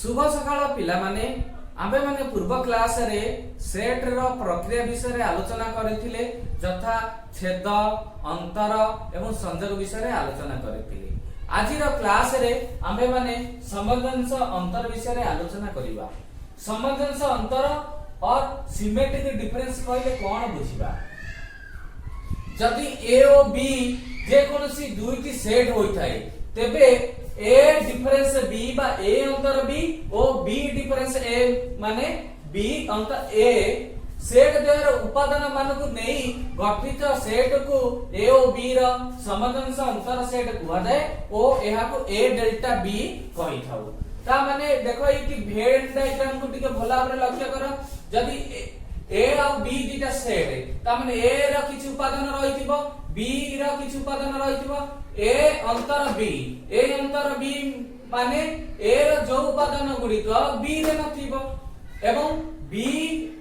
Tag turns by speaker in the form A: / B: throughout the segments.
A: शुभ सकाळ पिला माने आमे माने पूर्व क्लास रे सेट रो प्रक्रिया विषय रे आलोचना करिथिले जथा छेद अंतर एवं संयोग विषय रे आलोचना करिथिले। आज रो क्लास रे आमे माने समजंस अंतर विषय रे आलोचना करिबा। समजंस अंतर और सिमेट्रिक डिफरेंस कहले कोन बुझिबा। जदि ए और बी जे कोनसी दुईटी सेट होइथाय तेबे ए डिफरेंस बी बा ए अंतर बी और बी डिफरेंस ए माने बी अंतर ए सेट द्वारा उपादान मान को नहीं गठित सेट को ए और बी रो समजंस अंतर सेट कुआ जाए और एहा को ए डेल्टा बी कहि थाउ। ता माने देखो इति भेन डायग्राम को टिके भला भाबरे लक्ष्य करो। जदि ए और बी दिटा सेट ता माने ए रो किछ उपादान रहिथिबो बी रो किछ उपादान रहिथिबो ए अंतर बी माने ए रो जो उपादान गुडी को बी रे नथिबो एवं बी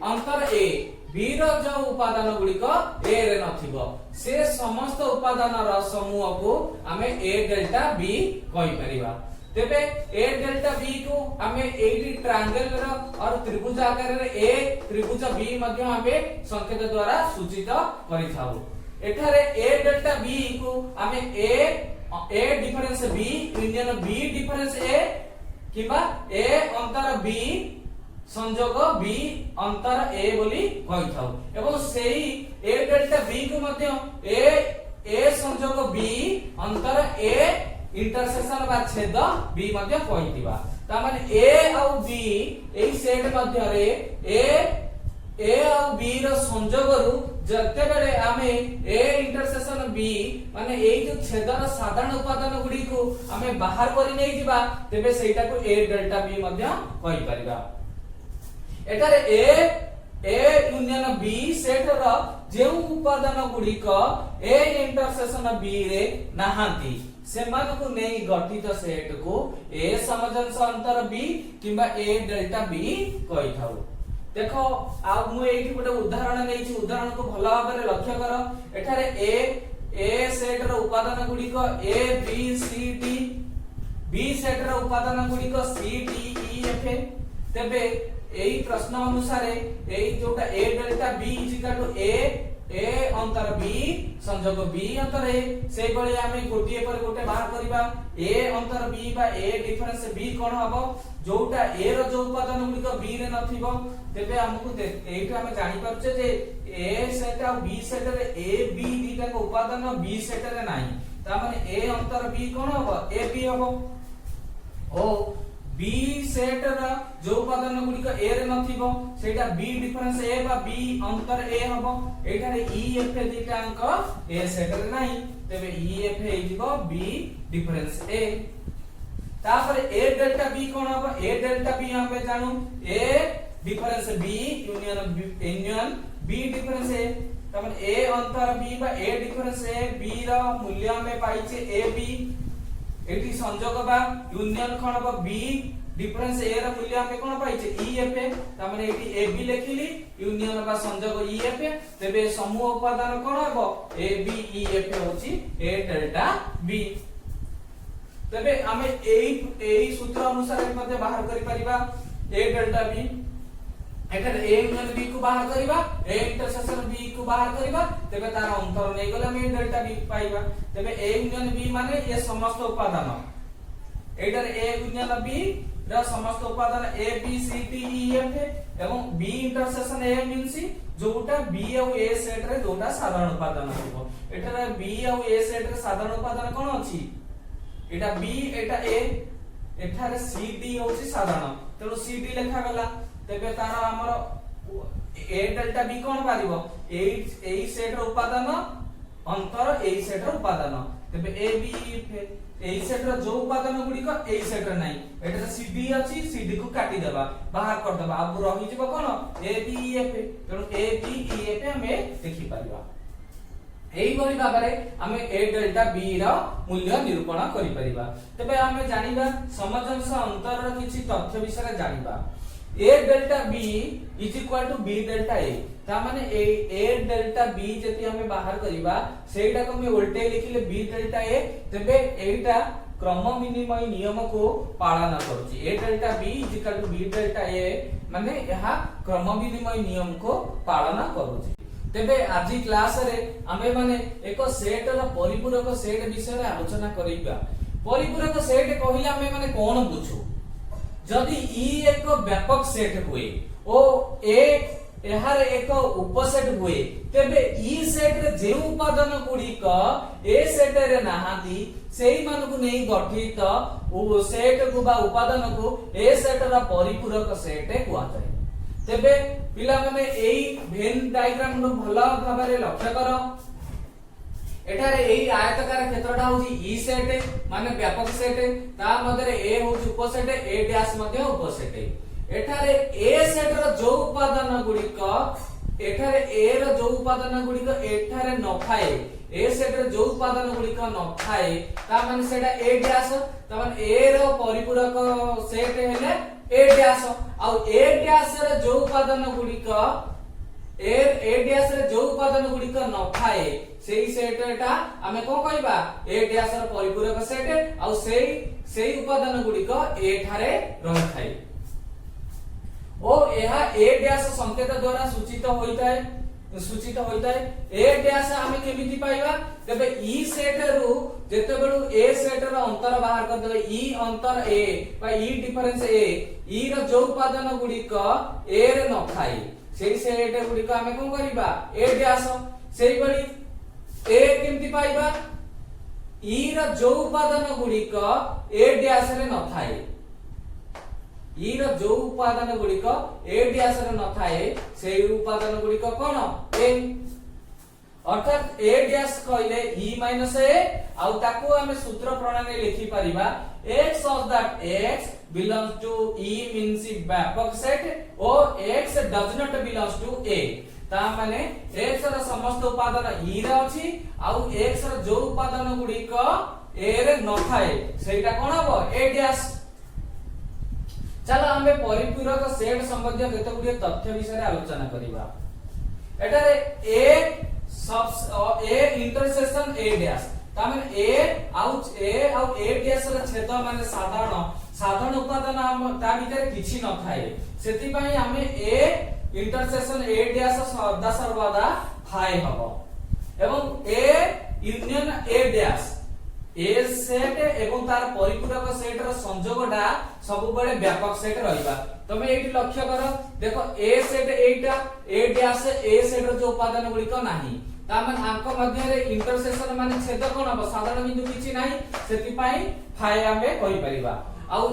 A: अंतर ए बी रो जो उपादान गुडी को ए रे नथिबो से समस्त उपादान रो समूह को हमें ए डेल्टा बी कहि परिबा। तेबे ए डेल्टा बी को हमें एटी ट्रायंगल रो और त्रिभुज आकार रे ए त्रिभुज बी मध्ये हमें संकेत द्वारा सूचित करिथाउ। एठारे ए डेल्टा बी को हमें A difference B union B difference A किबा ए अंतर बी संयोग बी अंतर ए बोली कहिथाउ एवं सेही ए डेल्टा बी को मध्य ए संयोग बी अंतर ए इंटरसेक्शन बा छेद बी मध्य कहितिबा। ता माने ए और बी एई सेट मध्य रे ए और बी रो संयोग रु जते बेले आमे ए इंटरसेक्शन बी माने एई जो छेदर साधारण उपादान गुडी को आमे बाहर करि नै दिबा तेबे सेटा को ए डेल्टा बी मध्य कहि परिबा। एटारे ए यूनियन बी सेट रो जे उपादान गुडी को ए इंटरसेक्शन बी रे नाहांती सेमान को नै गठित सेट को ए समजंस अंतर बी किबा ए डेल्टा बी कहि थाउ। देखो आ मु एठी गोटे उदाहरण नेछि उदाहरण को भला भाबरे लक्ष्य करो। एठारे ए सेट रो उपादान गुडी को A B C D B set रो उपादान गुडी को सी डी ई एफ तेबे एई प्रश्न अनुसार एई जोटा A delta B is equal to A अंतर बी संयोग बी अंतर ए से बळे आमे गोटिए पर गोटे बाहर करबा ए अंतर बी बा ए डिफरेंस बी कोन हबो जोटा ए रो जो उपादान गुडी को बी रे नथिबो तेबे हमकु एइटा हमें जानि परछे जे ए सेट और बी सेट रे ए बी दीटा को उपादान बी सेट रे नाही ता माने ए अंतर बी कोन हबो ए बी हबो ओ बी सेट रा जो उपादान गुडी को ए रे नथिबो सेटा बी डिफरेंस ए बा बी अंतर ए हबो एटा रे ई एफ दीटा अंक ए सेट रे नाही तबे ई एफ हे जिवो बी डिफरेंस ए। तापर ए डेल्टा बी कोन हबो ए डेल्टा बी हम पे जानू A difference B union B difference A तब ए अंतर बी बा ए डिफरेंस ए बी रा मूल्य हमें पाइचे ए बी एटी संयोग बा यूनियन कोन हबो बी डिफरेंस ए रा मूल्य हमें कोन पाइचे ई एफ त माने एटी ए बी लेखिली यूनियन बा संयोग ई एफ तबे समूह उपादान कोन हबो ए बी ई एफ होची ए डेल्टा बी। तबे हमें एई सूत्र अनुसार मध्ये बाहर करि परिबा ए डेल्टा बी एकर ए यूनियन बी को बाहर करिबा ए इंटरसेक्शन बी को बाहर करिबा तबे तार अंतर नै गले हम डेल्टा बी पाइबा। तबे ए यूनियन बी माने ये समस्त उपादान एटर ए यूनियन बी रा समस्त उपादान A B C D E F एवं बी इंटरसेक्शन ए मींस जोटा बी और ए सेट रे जोटा साधारण उपादान होबो एटर बी और ए सेट रे साधारण उपादान कोन अछि एटा बी एटा ए एठारे सी डी होछि साधारण तेनो सी डी लेखा गला तेबे तार हमर ए डेल्टा बी कोन पारिबो ए सेट रो उपादान अंतर ए सेट रो उपादान तेबे ए बी ए सेट रो जो उपादान गुडी को ए सेट रो नाही एटा सी डी अछि सी डी को काटी देबा बाहर कर देबा अब रहि जिवो कोन ए बी ई एफ तेनो ए बी ई एफ हमें देखि परिबा। एई बली भाबरे हमें ए डेल्टा बी रो मूल्य निरूपण करि परिबा। तबे हमें जानिबा समजंस अंतर रो किछि तथ्य विषय जानिबा A delta B is equal to B delta A ता माने ए डेल्टा बी जति हमें बाहर करिबा सेटा को मैं उल्टे लिखिले बी डेल्टा ए तबे एटा क्रम विनिमय नियम को पालन करूची। A delta B is equal to B delta A माने यहा क्रम विनिमय नियम को पालन करूची। तेबे आज क्लास रे आमे माने एक सेट रो परिपूरक सेट विषय रे आलोचना करिबा। परिपूरक सेट कहिला आमे माने कोन बुझू? जदि ई एक व्यापक सेट हुए ओ ए एहार एक उपसेट हुए तेबे ई सेट रे जे उपादान गुड़िक ए सेट रे नाहांती सेही मानकु नै गठित ओ सेट को बा उपादान को ए सेट रा परिपूरक सेट कुआ जाय। तेबे पिला माने एई वेन डायग्राम नु भला भाबरे लक्ष्य करो। एठारे एई आयताकार क्षेत्रटा होची ई सेट माने व्यापक सेट ता मध्ये ए होची उपसेट ए डैश मध्ये उपसेट। एठारे ए सेट रो जो उपादान गुड़िक एठारे ए रो जो उपादान गुड़िक एठारे न थाए ए सेट रो जो उपादान गुड़िक न थाए ता माने सेटा ए डैश ता माने ए रो परिपूरक सेट हेले ए डैश आ ए डैश रे जो उपादान गुड़िक ए डैश रे जो उपादान गुड़िक न थाए सेही सेटटा आमे को कहबा ए डैश रो परिपूरक सेट आ सेही उपादान गुड़िक ए ठारे रहि थाए ओ एहा ए डैश संकेत द्वारा सूचित होइताय ए डैश आमे केमिति पाइबा तबे ई सेट रु जेते बेलु ए सेट रो अंतर बाहर कर देबे ई अंतर ए बा ई डिफरेंस ए ई रो जो उपादान गुड़िक ए रे न थाई सेही सेट गुड़िक आमे कोन करिबा ए डैश सेही बली ए केमिति पाइबा ई रो जो उपादान गुड़िक ए डैश रे न थाई ई रो जो उपादान गुड़िक ए डैश रे न थाए सेही उपादान गुड़िक कोन ए अर्थात ए डैश कहले ई माइनस ए आउ ताको हमें सूत्र प्रणाली लिखि परिबा x such that x belongs to e means व्यापक सेट और x does not belongs to a ता माने x रो समस्त उपादान e रे अछि आउ x रो जो उपादान गुड़िक a रे न थाए सेटा कोन हबो a डैश। चलो हमें परिपूरक सेट संबंधी केते गुडी तथ्य विषय आलोचना करिबा। एटारे ए इंटरसेक्शन ए डैश ता माने ए आउ ए डैश रे छेद माने साधारण उपादान ता भीतर किछि न थाए सेति पई हमें ए इंटरसेक्शन ए डैश सदा सर्वदा थाए हबो एवं ए union A dash A set एवं तार परिपूरक सेट रो संयोगटा सब बळे व्यापक सेट रहिबा। तमे एठी लक्ष्य करो देखो ए सेट एटा ए डैश ए सेट रो जो उपादान गुड़िक नाही ता माने आंक मध्य रे इंटरसेक्शन माने छेद कोन हो साधारण बिंदु किछि नाही सेति पई फाय आमे कहि परिबा। आ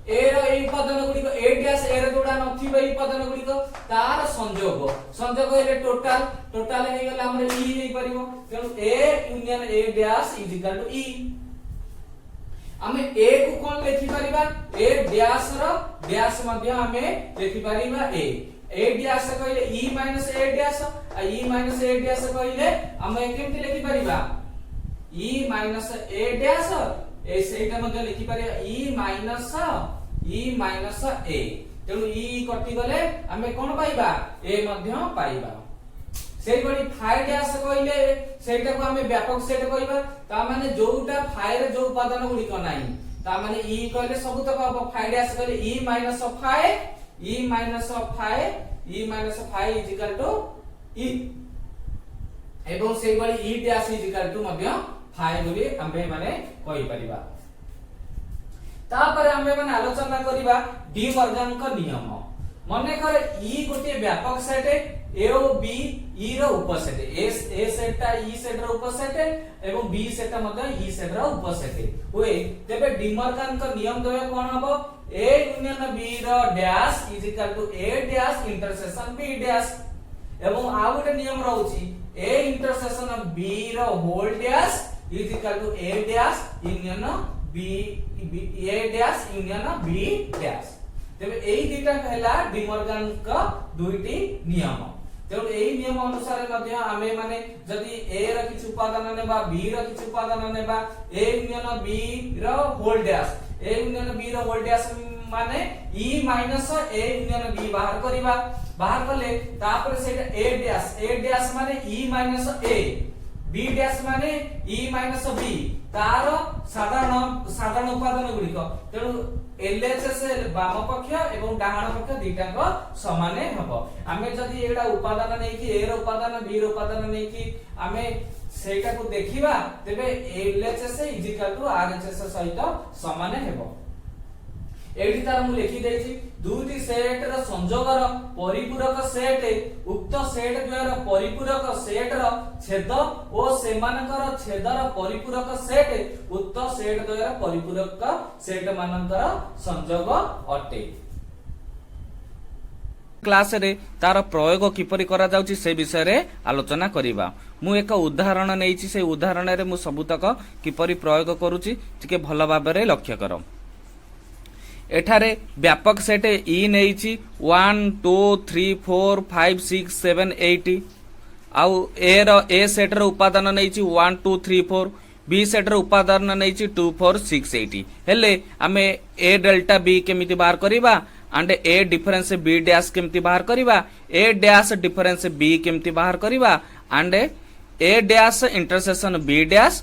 A: ए रो ए उपादान गुड़िक ए डैश ए रो जोडा नथिबे ए उपादान गुड़िक तार संयोग हेले टोटल हे गेला हमरे ई हे परिबो तेनु A union A dash is equal to E. हमें ए को कोन लिखि परिबा ए डैश रो डैश मध्य हमें लिखि परिबा ए डैश कहले ई माइनस ए डैश आ ई माइनस ए डैश कहले हमें केमति लिखि परिबा ई माइनस ए डैश ए सेटा मध्य लिखि परिबा ई माइनस ए तेनु ई कटि गले हमें कोन पाइबा ए मध्य पाइबा। सेही बडी फाइ डैश कहले सेटा को हमें व्यापक सेट कहबा ता माने जोटा फाइ रे जो उपादान गुडी को नाही ता माने ई कहले सब तक अब फाइ डैश कहले E minus phi is equal to E एवं सेही बडी E dash is equal to मध्य फाइ बोली हमें माने कहि परिबा। तापर हमें माने आलोचना करिबा डी मॉर्गन का नियम। मने करे ई गोटे व्यापक सेट ए ओ बी ई रो उपसेट ए सेटटा ई सेट रो उपसेट एवं बी सेटटा मध्य ई सेट रो उपसेट होए तेबे डी मॉर्गन का नियम देबे कोन हबो ए यूनियन बी रो dash is equal to A dash intersection B dash एवं आ गोटे नियम रहउची ए इंटरसेक्शन बी रो whole dash is equal to A dash union B A dash union B dash. तेबे एई दुटा कहला डी मॉर्गन का दुईटी नियम तेणु एई नियम अनुसार मध्य आमे माने जदि ए र किछ उपादान नेबा बी र किछ उपादान नेबा ए यूनियन बी र whole dash A union B र होल डैश माने E minus A union B बाहर करले तापर सेटा ए डैश माने E minus A B dash माने ई माइनस बी तार साधारण उपादान गुड़िक तेणु एलएचएस बाम पक्ष एवं डाहाण पक्ष दुईटाक समान हबो आमे जदि एडा उपादान नै कि ए रो उपादान बी रो उपादान नै कि आमे सेटा को देखिबा तेबे एलएचएस इक्वल टू आरएचएस सहित समान हेबो एठी तार मु लिखि देछि दुईटी सेट रो संयोगर परिपूरक सेट उक्त सेट द्वारा परिपूरक सेट रो छेद ओ सेमानकर छेदर परिपूरक सेट उक्त सेट द्वारा परिपूरक सेट मानकर संयोग अटे क्लास रे तार प्रयोग किपरि करा जाउची से विषय रे आलोचना करिबा मु एक उदाहरण नेइछि से उदाहरण रे मु सबुतक किपरि प्रयोग करूची टिके भलो भाबरे लक्ष्य करो एठारे व्यापक सेट ई नेइछि 1 2 3 4 5 6 7 8 आउ ए सेट रो उपादान नेइछि 1 2 3 4 बी सेट रो उपादान नेइछि 2 4 6 8 हेले आमे ए डेल्टा बी केमिति बाहर करिबा and A difference B dash केमिति बाहर करिबा ए डैश डिफरेंस बी केमिति बाहर करिबा and A dash intersection B dash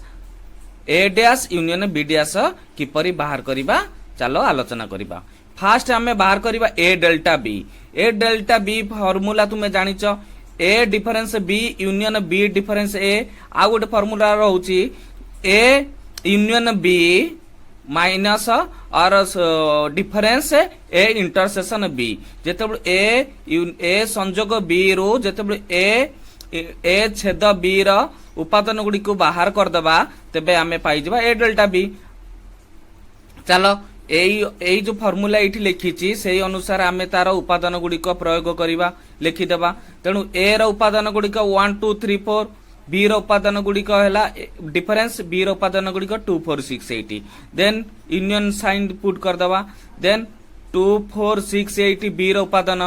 A: A dash union B dash किपरि बाहर करिबा चलो आलोचना करिबा फास्ट हमें बाहर करिबा ए डेल्टा बी फार्मूला तुमे जानिच A difference B union B difference A आ गोटे फार्मूला रहउची ए यूनियन बी माइनस और डिफरेंस ए इंटरसेक्शन बी जेतेबे ए संयोग बी रो जेतेबे ए छेद बी रो उपादान गुडी को बाहर कर दबा तबे हमें पाई जबा ए डेल्टा बी चलो एई जो फार्मूला एठी लिखिछि सेही अनुसार आमे तार उपादान गुड़िक प्रयोग करिबा लिखिदेबा तेणु ए रो उपादान गुड़िक 1 2 3 4 बी रो उपादान गुड़िक हैला डिफरेंस बी रो उपादान गुड़िक 2 4 6 8 देन यूनियन साइन पुट कर दबा देन 2 4 6 8 बी रो उपादान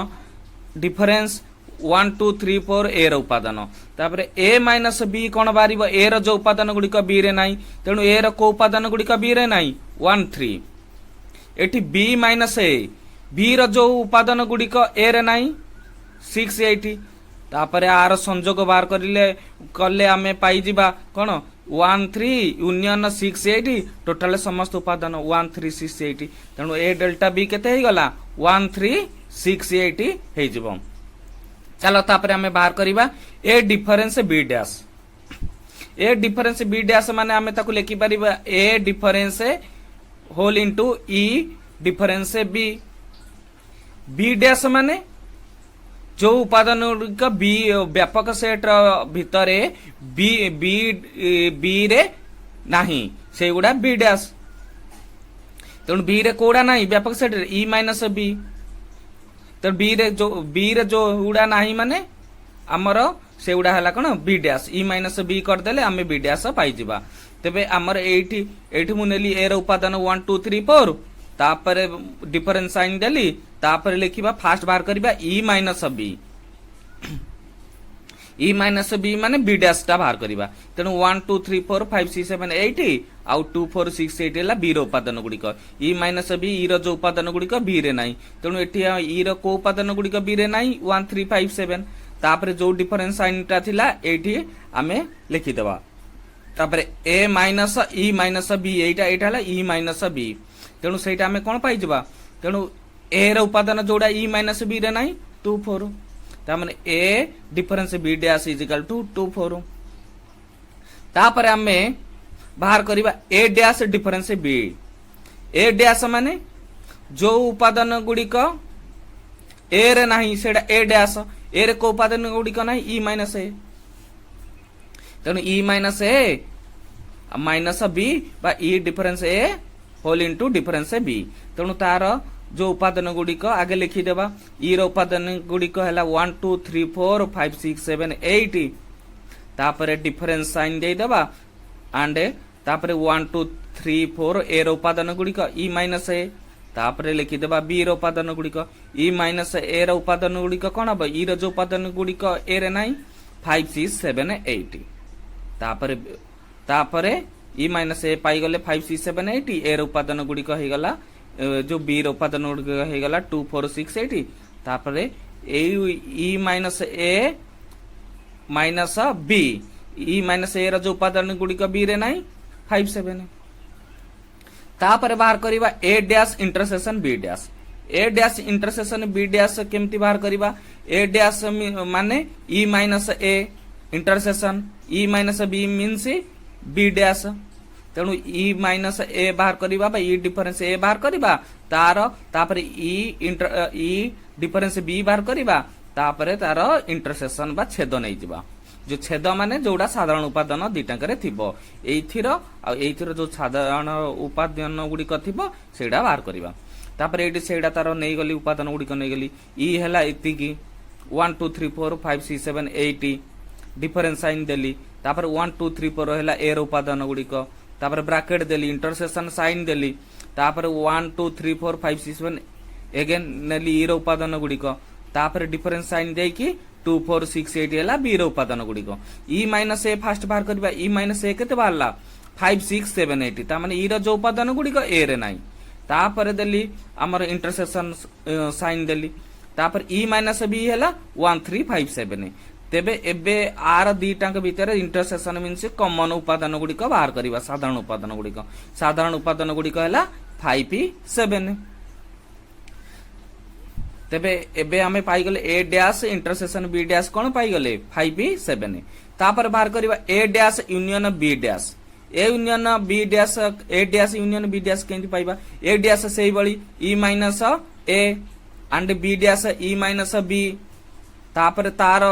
A: डिफरेंस 1 2 3 4 ए रो उपादान तापरे ए माइनस बी कोन बारिबो ए रो जो उपादान गुड़िक बी रे नाही तेणु ए रो को उपादान गुड़िक बी रे नाही 1 3 एठी बी माइनस ए बी रो जो उपादान गुड़िक ए रे नाही 6 8 तापरे आर संयोग बाहर कले आमे पाई जिबा कोन 1 3 यूनियन 6 8 टोटल समस्त उपादान 1 3 6 8 तेणु ए डेल्टा बी केते हे गला 1 3 6 8 हे जिवो चलो तापरे आमे बाहर करिबा ए डिफरेंस बी डैश माने आमे ताकू लिखि परिबा ए डिफरेंस होल इनटू ई डिफरेंस बी डैश माने जो उपादान का बी व्यापक सेट भितरे बी बी बी रे नाही से गुडा बी डैश तेणु बी रे कोडा नाही व्यापक सेट रे ई माइनस बी तो बी रे जो उडा नाही माने हमर से उडा हला कोन B dash E minus B कर देले हमें बी डैश पाई जिबा तेबे हमर एठी मु नेली ए रो उपादान 1 2 3 4 तापरे डिफरेंस साइन देली तापरे लिखिबा फास्ट बाहर करिबा ई माइनस बी माने बी डैश ता बाहर करिबा तेनु 1 2 3 4 5 6 7 8 आउ 2 4 6 8 हला बी रो उपादान गुडिक ई माइनस बी ई रो जो उपादान गुडिक बी रे नाही तेनु एठी ई रो को उपादान गुडिक बी रे नाही 1 3 5 7 तापरे जो डिफरेंस साइन ता थिला एठी आमे लिखि देबा तापरे ए माइनस ई माइनस बी एटा हला ई माइनस बी तेणु सेटा आमे कोन पाई जबा तेणु ए रो उपादान जोडा ई माइनस बी रे नाही 2 4 ता माने A difference B dash is equal to 2 4 तापरे आमे बाहर करिबा A dash difference B A dash माने जो उपादान गुडिक ए रे नाही सेडा ए डैश ए रे को उपादान गुडिक नाही ई माइनस ए तेणु ई माइनस ए माइनस बी बा ई डिफरेंस ए होल इनटू डिफरेंस बी तेणु तार जो उपादान गुड़िक आगे लिखिदेबा ई रो उपादान गुड़िक है 1 2 3 4 5 6 7 8 तापरे डिफरेंस साइन दे देबा एंड तापरे 1 2 3 4 ए रो उपादान गुड़िक ई माइनस ए तापरे लिखिदेबा बी रो उपादान गुड़िक ई माइनस ए रो उपादान गुड़िक कोन हबो ई रो जो उपादान गुड़िक ए रे नाही 5 6 7 8 तापरे ई माइनस ए पाई गले 5 6 7 8 ए रो उपादान गुड़िक हे गला जो बी रो उपादान गुड़िक हे गला 2 4 6 8 तापरे ई माइनस ए माइनस बी इ माइनस ए जो उपादान गुड़िक बी रे नाही 5 7 तापर बाहर करिबा A dash intersection B dash A dash intersection B dash केमती बाहर करिबा ए डैश माने E minus A intersection E minus B means B dash तेणु इ माइनस ए बाहर करिबा बा इ डिफरेंस ए बाहर करिबा तार तापर इ डिफरेंस बी बाहर करिबा तापर तार इंटरसेक्शन बा छेद नै जिबा जो छेद माने जोड़ा साधारण उपादान दिटांकरे थिबो एइथिर जो साधारण उपादान गुड़िक थिबो सेडा बाहर करिबा तापर एडी सेडा तार नै गली उपादान गुड़िक नै गली इ हैला इतिकी 1 2 3 4 5 6 7 8 डिफरेंस साइन देली तापर 1 2 3 4 हैला ए रो उपादान गुड़िक तापर ब्रैकेट देली इंटरसेक्शन साइन देली तापर 1 2 3 4 5 6 7 अगेन नेली इ रो उपादान गुड़िक तापर डिफरेंस साइन देकी 2 4 6 8 हैला बी रो उपादान गुड़िक इ माइनस ए फास्ट बाहर करबा इ माइनस ए केते बाहरला 5 6 7 8 ता माने इ रो जो उपादान गुड़िक ए रे नाही तापर देली हमर इंटरसेक्शन साइन देली तापर इ माइनस बी हैला 1 3 5 7 तेबे एबे आर दीटांक भीतर इंटरसेक्शन मीन्स कॉमन उपादान गुड़िक बाहर करबा साधारण उपादान गुड़िक हैला 5 7 तेबे एबे हमें पाई गले A dash intersection B dash कोन पाई गले 5 7 तापर बाहर करबा A dash union B dash A union B dash A dash union B dash केंति पाइबा ए डैश सेही बळी E minus A and B dash E minus B तापर तार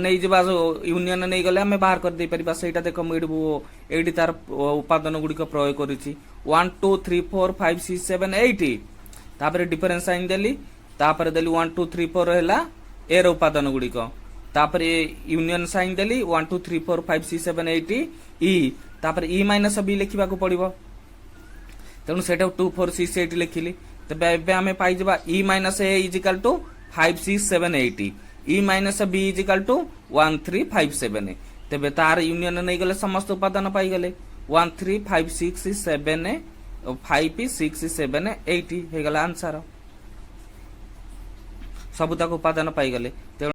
A: नै जबा यूनियन नै गले हमें बाहर कर दे परिबा सेटा देखो मुइडबो एडी तार उपादान गुडी को प्रयोग करिछि 1 2 3 4 5 6 7 8 तापर डिफरेंस साइन देली तापर देली 1 2 3 4 हैला ए रो उपादान गुडी को तापर यूनियन साइन देली 1 2 3 4 5 6 7 8 इ तापर इ माइनस बी लिखिबा को पड़िबो तेनु सेटा 2 4 6 8 लिखिली तबे एबे हमें पाई जबा E minus A is equal to 5 6 7 8 E minus B is equal to 1 3 5 7 तेबे तार यूनियन नै गले समस्त उपादान पाई गले 1 3 5 6 7 5 6 7 8 हे गला आंसर सब तक उपादान पाई गले।